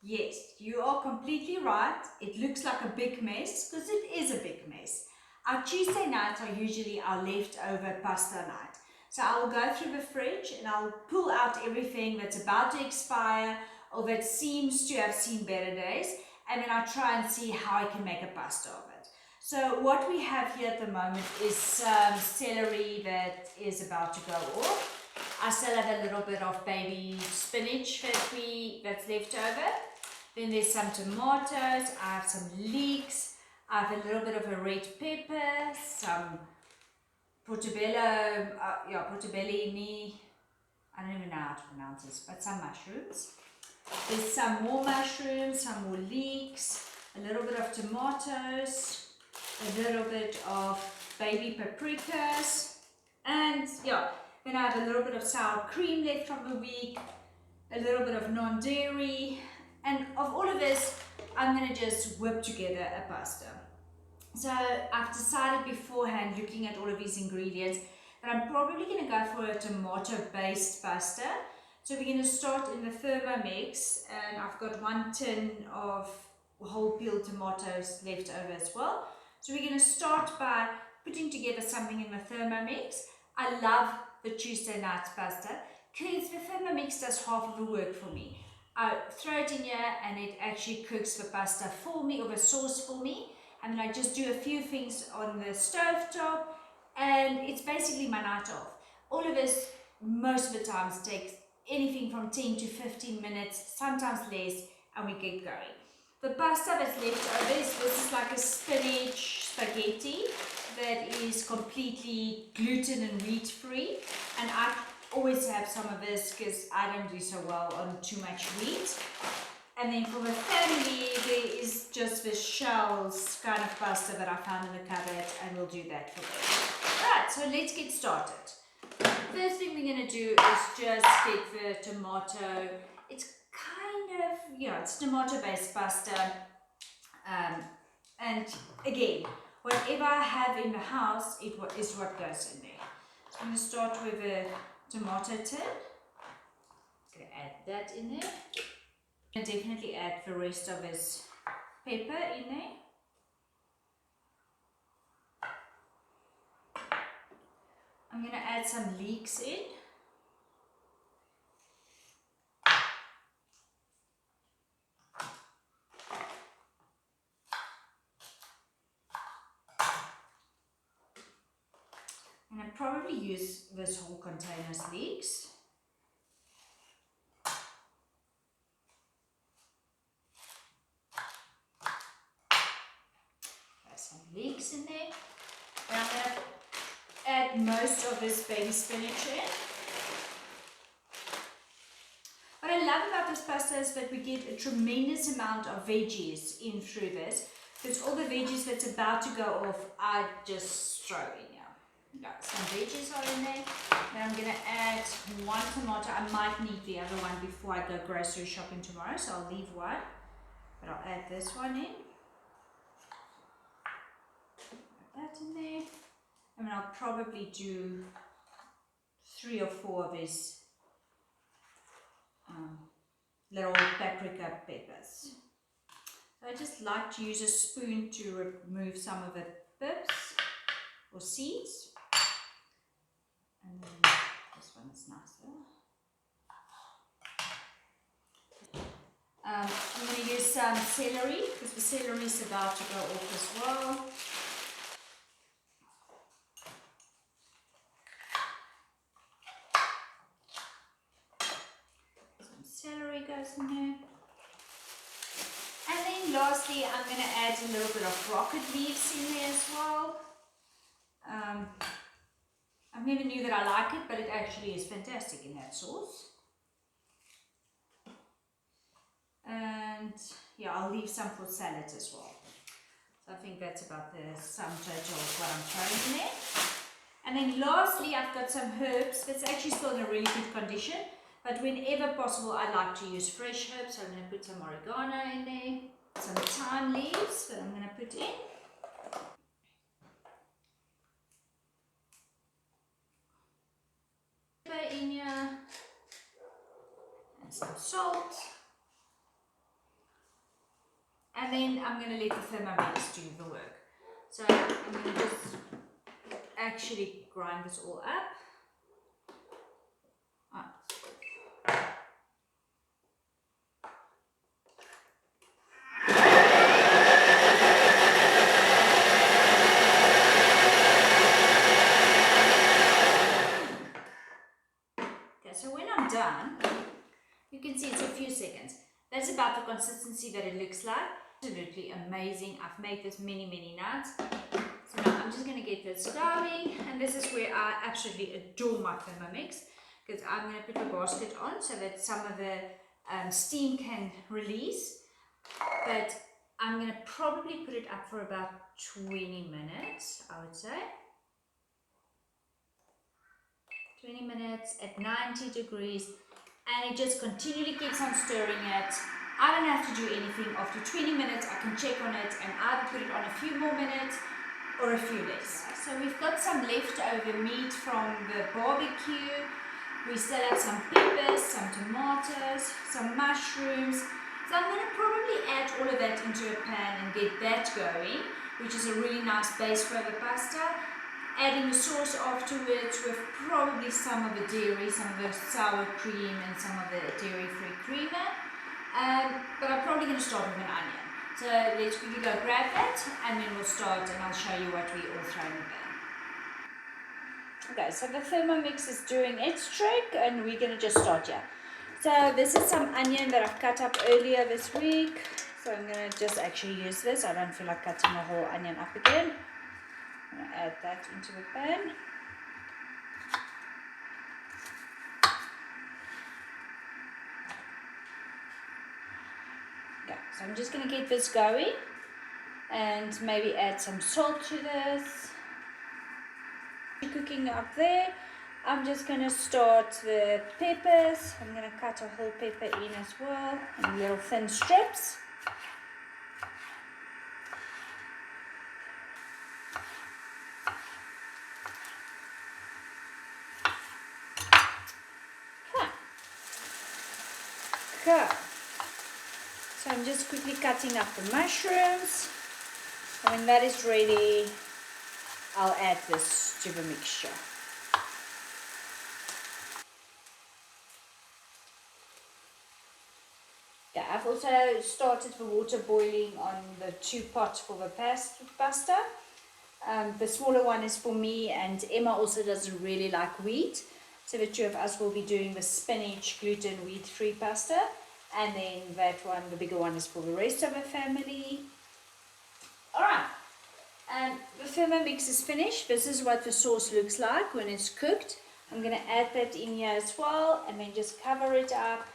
Yes, you are completely right. It looks like a big mess because it is a big mess. Our Tuesday nights are usually our leftover pasta night. So I'll go through the fridge and I'll pull out everything that's about to expire or that seems to have seen better days, and then I try and see how I can make a pasta of it. So what we have here at the moment is some celery that is about to go off. I still have a little bit of baby spinach that's left over. Then there's some tomatoes, I have some leeks, I have a little bit of a red pepper, some portobello, portobellini, I don't even know how to pronounce this, but some mushrooms. There's some more mushrooms, some more leeks, a little bit of tomatoes, a little bit of baby paprikas, and yeah, then I have a little bit of sour cream left from the week, a little bit of non-dairy, and of all of this, I'm going to just whip together a pasta. So I've decided beforehand, looking at all of these ingredients, that I'm probably going to go for a tomato-based pasta. So we're going to start in the Thermomix, and I've got 1 tin of whole peeled tomatoes left over as well. So we're going to start by putting together something in the Thermomix. I love the Tuesday night pasta because the Thermomix does half of the work for me. I throw it in here and it actually cooks the pasta for me, or the sauce for me, and then I just do a few things on the stove top, and it's basically my night off. All of this most of the times takes anything from 10 to 15 minutes, sometimes less, and we get going. The pasta that's left over this is like a spinach spaghetti that is completely gluten and wheat free, and I always have some of this because I don't do so well on too much wheat. And then for the family, there is just this shells kind of pasta that I found in the cupboard, and we'll do that for them. Alright, so let's get started. First thing we're going to do is just get the tomato. It's kind of, it's tomato based pasta. And again, whatever I have in the house, is what goes in there. So I'm going to start with a tomato tin. I'm going to add that in there. And definitely add the rest of his pepper in there. I'm going to add some leeks in. And I'll probably use this whole container's leeks. Some leeks in there, and I'm going to add most of this baby spinach in. What I love about this pasta is that we get a tremendous amount of veggies in through this, because all the veggies that's about to go off I just throw in here. Got some veggies are in there. Then I'm going to add 1 tomato. I might need the other one before I go grocery shopping tomorrow, so I'll leave one, but I'll add this one in. That in there, and then I'll probably do 3 or 4 of these little paprika peppers. So I just like to use a spoon to remove some of the pips or seeds, and then this one's nicer. I'm going to use some celery because the celery is about to go off as well. Celery goes in there, and then lastly I'm going to add a little bit of rocket leaves in there as well. I never knew that I like it, but it actually is fantastic in that sauce. And yeah, I'll leave some for salad as well. So I think that's about the sum total of what I'm throwing in there. And then lastly, I've got some herbs that's actually still in a really good condition. But whenever possible, I like to use fresh herbs. So I'm going to put some oregano in there, some thyme leaves that I'm going to put in. Pepper in here, and some salt. And then I'm going to let the Thermomix do the work. So I'm going to just actually grind this all up. Okay, so when I'm done, you can see it's a few seconds. That's about the consistency that it looks like. Absolutely amazing. I've made this many nights. So now I'm just going to get this going, and this is where I absolutely adore my Thermomix, because I'm going to put the basket on so that some of the steam can release, but I'm going to probably put it up for about 20 minutes, I would say. 20 minutes at 90 degrees, and it just continually keeps on stirring it. I don't have to do anything. After 20 minutes I can check on it and either put it on a few more minutes or a few less. So we've got some leftover meat from the barbecue. We still have some peppers, some tomatoes, some mushrooms. So I'm going to probably add all of that into a pan and get that going, which is a really nice base for the pasta. Adding the sauce afterwards with probably some of the dairy, some of the sour cream and some of the dairy-free creamer. But I'm probably going to start with an onion. So let's quickly go grab that, and then we'll start, and I'll show you what we all throw in the pan. Okay, so the Thermomix is doing its trick, and we're going to just start here. So this is some onion that I've cut up earlier this week. So I'm going to just actually use this. I don't feel like cutting the whole onion up again. I'm going to add that into the pan. Okay, so I'm just going to get this going and maybe add some salt to this. Cooking up there, I'm just going to start the peppers. I'm going to cut a whole pepper in as well in little thin strips. Okay. So I'm just quickly cutting up the mushrooms. And when that is ready, I'll add this to the mixture. Yeah, I've also started the water boiling on the 2 pots for the pasta. The smaller one is for me, and Emma also doesn't really like wheat. So the 2 of us will be doing the spinach, gluten, wheat-free pasta. And then that one, the bigger one, is for the rest of the family. Alright, the Thermomix is finished. This is what the sauce looks like when it's cooked. I'm going to add that in here as well, and then just cover it up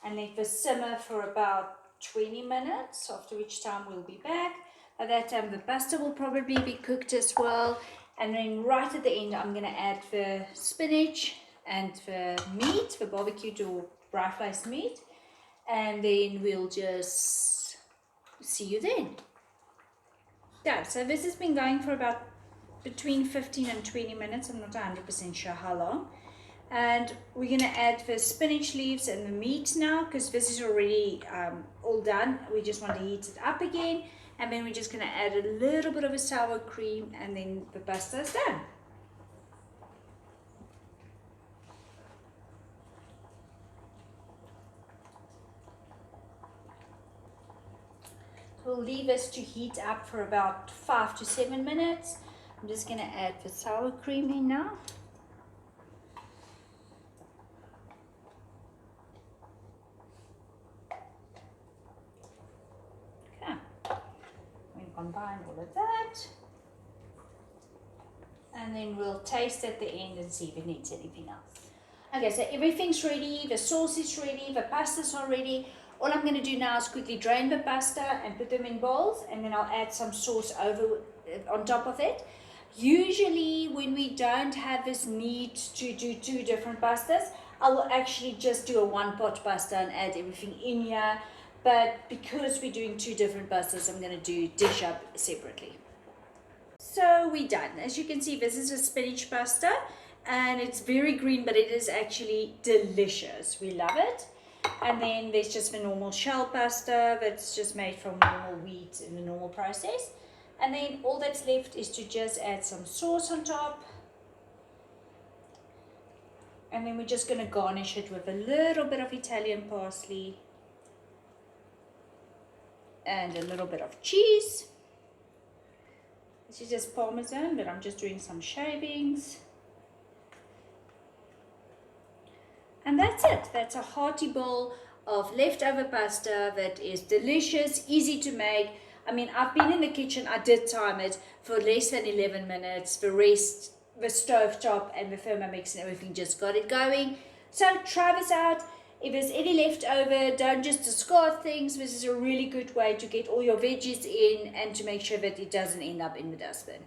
and let this simmer for about 20 minutes, after which time we'll be back. By that time the pasta will probably be cooked as well. And then right at the end I'm going to add the spinach and the meat, the barbecued or dry-faced meat. And then we'll just see you then. Yeah, so this has been going for about between 15 and 20 minutes. I'm not 100% sure how long. And we're going to add the spinach leaves and the meat now, because this is already all done. We just want to heat it up again. And then we're just going to add a little bit of a sour cream, and then the pasta is done. We'll leave this to heat up for about 5 to 7 minutes. I'm just going to add the sour cream in now. Okay. We'll combine all of that. And then we'll taste at the end and see if it needs anything else. Okay, so everything's ready. The sauce is ready. The pasta's all ready. All I'm going to do now is quickly drain the pasta and put them in bowls, and then I'll add some sauce over on top of it. Usually when we don't have this need to do 2 different pastas, I will actually just do a 1-pot pasta and add everything in here. But because we're doing 2 different pastas, I'm going to dish up separately. So we're done. As you can see, this is a spinach pasta, and it's very green, but it is actually delicious. We love it. And then there's just the normal shell pasta that's just made from normal wheat in the normal process. And then all that's left is to just add some sauce on top. And then we're just going to garnish it with a little bit of Italian parsley and a little bit of cheese. This is just Parmesan, but I'm just doing some shavings. And that's it. That's a hearty bowl of leftover pasta that is delicious, easy to make. I mean, I've been in the kitchen, I did time it for less than 11 minutes. The rest, the stove top and the Thermomix and everything just got it going. So try this out. If there's any left over, don't just discard things. This is a really good way to get all your veggies in and to make sure that it doesn't end up in the dustbin.